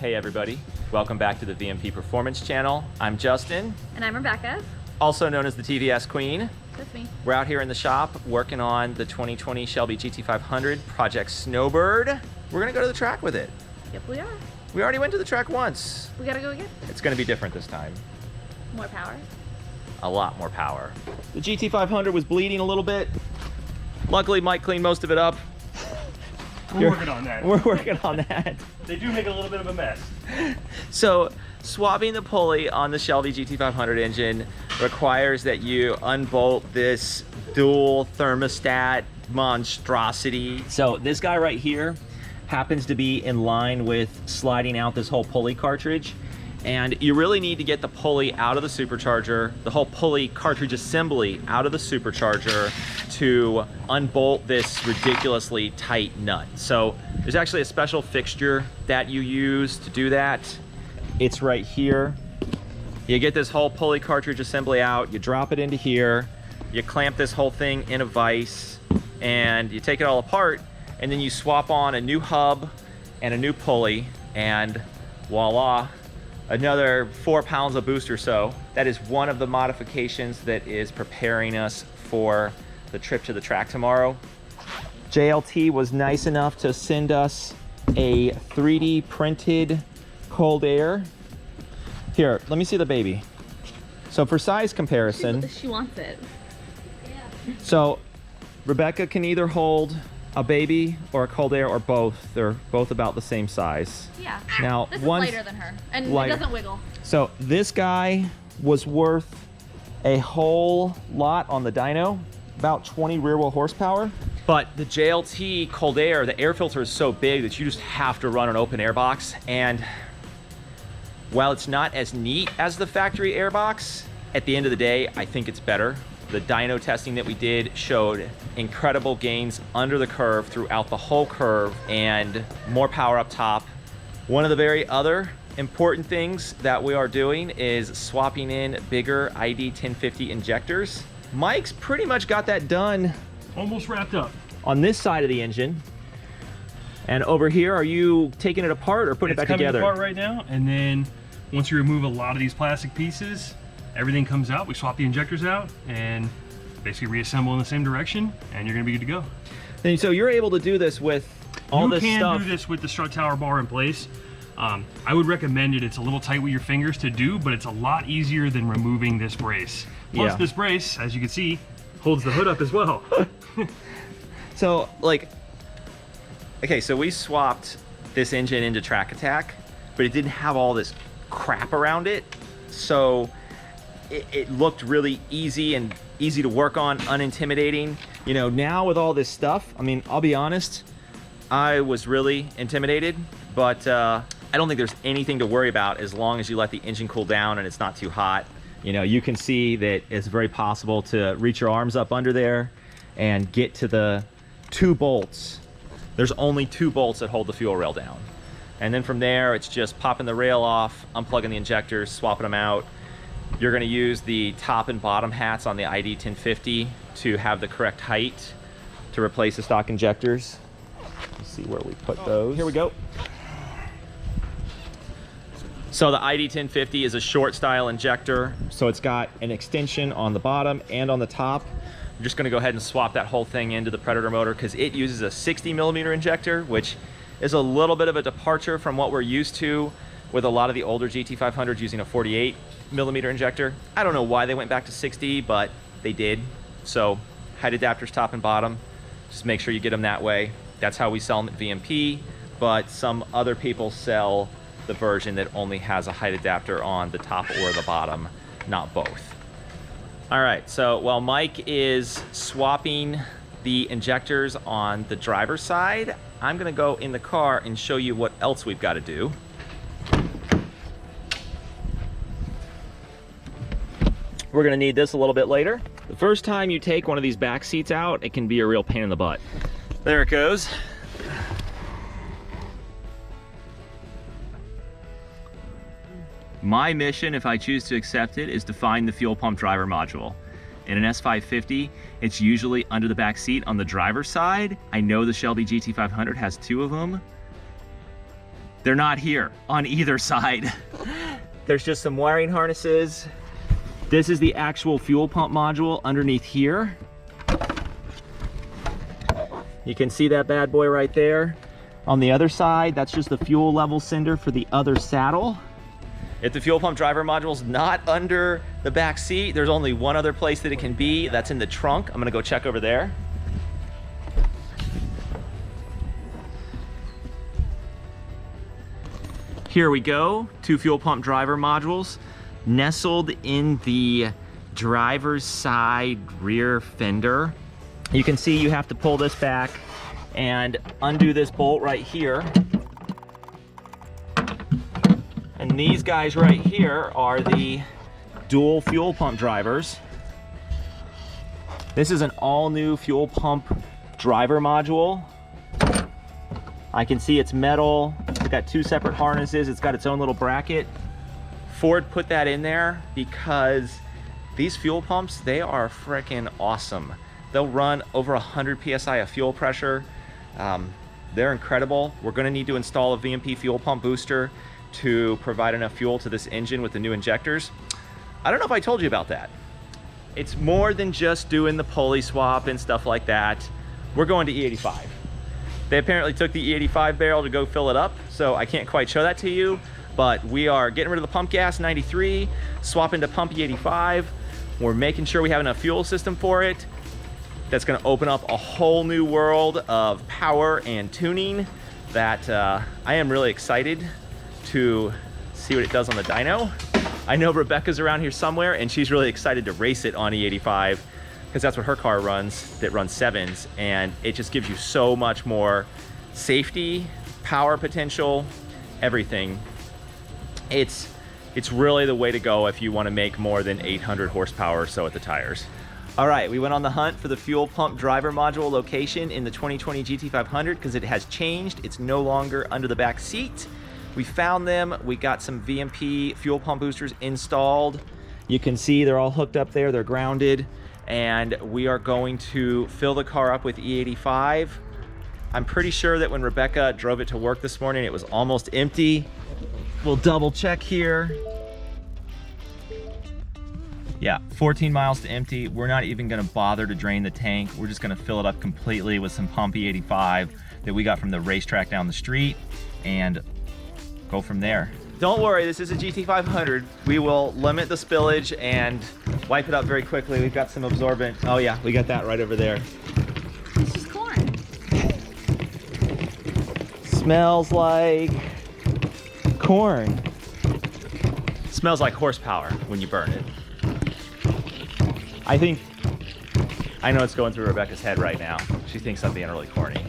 Hey everybody, welcome back to the VMP Performance channel. I'm Justin. And I'm Rebecca. Also known as the TVS Queen. That's me. We're out here in the shop working on the 2020 Shelby GT500 Project Snowbird. We're gonna go to the track with it. Yep, we are. We already went to the track once. We gotta go again. It's gonna be different this time. More power. A lot more power. The GT500 was bleeding a little bit. Luckily, Mike cleaned most of it up. We're working on that. We're working on that. They do make a little bit of a mess. So, swapping the pulley on the Shelby GT500 engine requires that you unbolt this dual thermostat monstrosity. So this guy right here happens to be in line with sliding out this whole pulley cartridge. And you really need to get the pulley out of the supercharger, the whole pulley cartridge assembly out of the supercharger to unbolt this ridiculously tight nut. So there's actually a special fixture that you use to do that. It's right here. You get this whole pulley cartridge assembly out, you drop it into here, you clamp this whole thing in a vise, and you take it all apart, and then you swap on a new hub and a new pulley, and voila, another 4 pounds of boost or so. That is one of the modifications that is preparing us for the trip to the track tomorrow. JLT was nice enough to send us a 3D printed cold air. Here, let me see the baby. So for size comparison, She wants it. so Rebecca can either hold a baby or a cold air or both. They're both about the same size. Yeah. Now, This is one's lighter than her. And lighter. it doesn't wiggle. So this guy was worth a whole lot on the dyno, about 20 rear wheel horsepower. But the JLT cold air, the air filter is so big that you just have to run an open air box. And while it's not as neat as the factory air box, at the end of the day, I think it's better. The dyno testing that we did showed incredible gains under the curve throughout the whole curve and more power up top. One of the very other important things that we are doing is swapping in bigger ID 1050 injectors. Mike's pretty much got that done Almost wrapped up. on this side of the engine. And over here, are you taking it apart or putting it back together? It's coming apart right now, and then once you remove a lot of these plastic pieces, everything comes out. We swap the injectors out and basically reassemble in the same direction, and you're gonna be good to go. And so you're able to do this with all this You stuff. can do this with the strut tower bar in place. I would recommend it. It's a little tight with your fingers to do, but it's a lot easier than removing this brace. Plus, Yeah. this brace, as you can see, holds the hood up as well. So, like, okay, so we swapped this engine into Track Attack, but it didn't have all this crap around it. So it looked really easy and easy to work on, unintimidating. You know, now with all this stuff, I mean, I'll be honest, I was really intimidated, but I don't think there's anything to worry about as long as you let the engine cool down and it's not too hot. You know, you can see that it's very possible to reach your arms up under there and get to the 2 bolts. There's only 2 bolts that hold the fuel rail down. And then from there, it's just popping the rail off, unplugging the injectors, swapping them out. You're gonna use the top and bottom hats on the ID 1050 to have the correct height to replace the stock injectors. Let's see where we put those. Here we go. So the ID 1050 is a short style injector. So it's got an extension on the bottom and on the top. I'm just gonna go ahead and swap that whole thing into the Predator motor because it uses a 60mm injector, which is a little bit of a departure from what we're used to with a lot of the older GT500s using a 48mm injector. I don't know why they went back to 60, but they did. So height adapters top and bottom, just make sure you get them that way. That's how we sell them at VMP, but some other people sell the version that only has a height adapter on the top or the bottom, not both. All right, so while Mike is swapping the injectors on the driver's side, I'm gonna go in the car and show you what else we've gotta do. We're gonna need this a little bit later. The first time you take one of these back seats out, it can be a real pain in the butt. There it goes. My mission, if I choose to accept it, is to find the fuel pump driver module. In an S550, it's usually under the back seat on the driver's side. I know the Shelby GT500 has 2 of them. They're not here on either side. There's just some wiring harnesses. This is the actual fuel pump module underneath here. You can see that bad boy right there. On the other side, that's just the fuel level sender for the other saddle. If the fuel pump driver module's not under the back seat, there's only one other place that it can be. That's in the trunk. I'm gonna go check over there. Here we go, 2 fuel pump driver modules nestled in the driver's side rear fender. You can see you have to pull this back and undo this bolt right here. And these guys right here are the dual fuel pump drivers. This is an all new fuel pump driver module. I can see it's metal. It's got 2 separate harnesses. It's got its own little bracket. Ford put that in there because these fuel pumps, they are freaking awesome. They'll run over 100 PSI of fuel pressure. They're incredible. We're gonna need to install a VMP fuel pump booster to provide enough fuel to this engine with the new injectors. I don't know if I told you about that. It's more than just doing the pulley swap and stuff like that. We're going to E85. They apparently took the E85 barrel to go fill it up, so I can't quite show that to you, but we are getting rid of the pump gas 93, swapping to pump E85. We're making sure we have enough fuel system for it. That's gonna open up a whole new world of power and tuning that I am really excited to see what it does on the dyno. I know Rebecca's around here somewhere and she's really excited to race it on E85 because that's what her car runs, that runs 7s, and it just gives you so much more safety, power potential, everything. It's really the way to go if you want to make more than 800 horsepower or so at the tires. All right, we went on the hunt for the fuel pump driver module location in the 2020 GT500 because it has changed. It's no longer under the back seat. We found them. We got some VMP fuel pump boosters installed. You can see they're all hooked up there. They're grounded. And we are going to fill the car up with E85. I'm pretty sure that when Rebecca drove it to work this morning, it was almost empty. We'll double check here. Yeah, 14 miles to empty. We're not even gonna bother to drain the tank. We're just gonna fill it up completely with some pump E85 that we got from the racetrack down the street and go from there. Don't worry, this is a GT500. We will limit the spillage and wipe it up very quickly. We've got some absorbent. Oh yeah, we got that right over there. It's just corn. Smells like corn. Smells like horsepower when you burn it. I know it's going through Rebecca's head right now. She thinks I'm being really corny.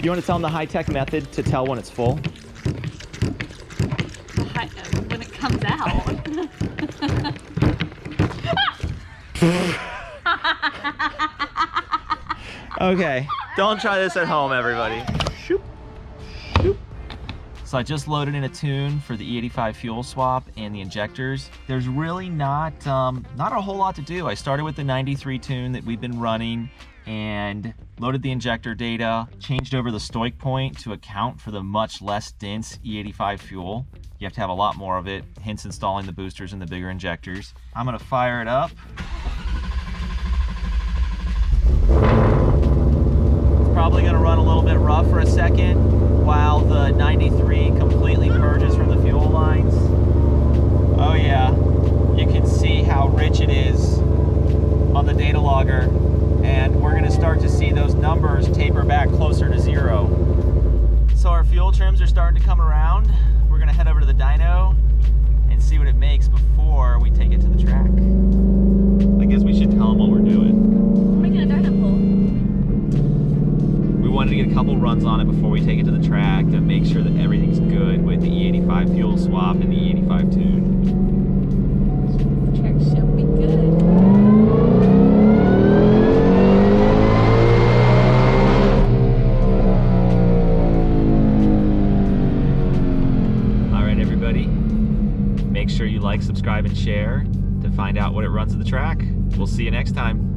You want to tell them the high-tech method to tell when it's full? When it comes out. Okay, don't try this at home, everybody. Shoop. Shoop. So I just loaded in a tune for the E85 fuel swap and the injectors. There's really not a whole lot to do. I started with the 93 tune that we've been running and loaded the injector data, changed over the stoic point to account for the much less dense E85 fuel. You have to have a lot more of it, hence installing the boosters and the bigger injectors. I'm gonna fire it up. It's probably gonna run a little bit rough for a second while the 93 completely purges from the fuel lines. Oh yeah, you can see how rich it is on the data logger. And we're gonna start to see those numbers taper back closer to 0. So our fuel trims are starting to come around. We're gonna head over to the dyno and see what it makes before we take it to the track. I guess we should tell them what we're doing. We're making a dyno pull. We wanted to get a couple runs on it before we take it to the track to make sure that everything's good with the E85 fuel swap and the E85 tune. The track should be good. Make sure you like, subscribe, and share to find out what it runs at the track. We'll see you next time.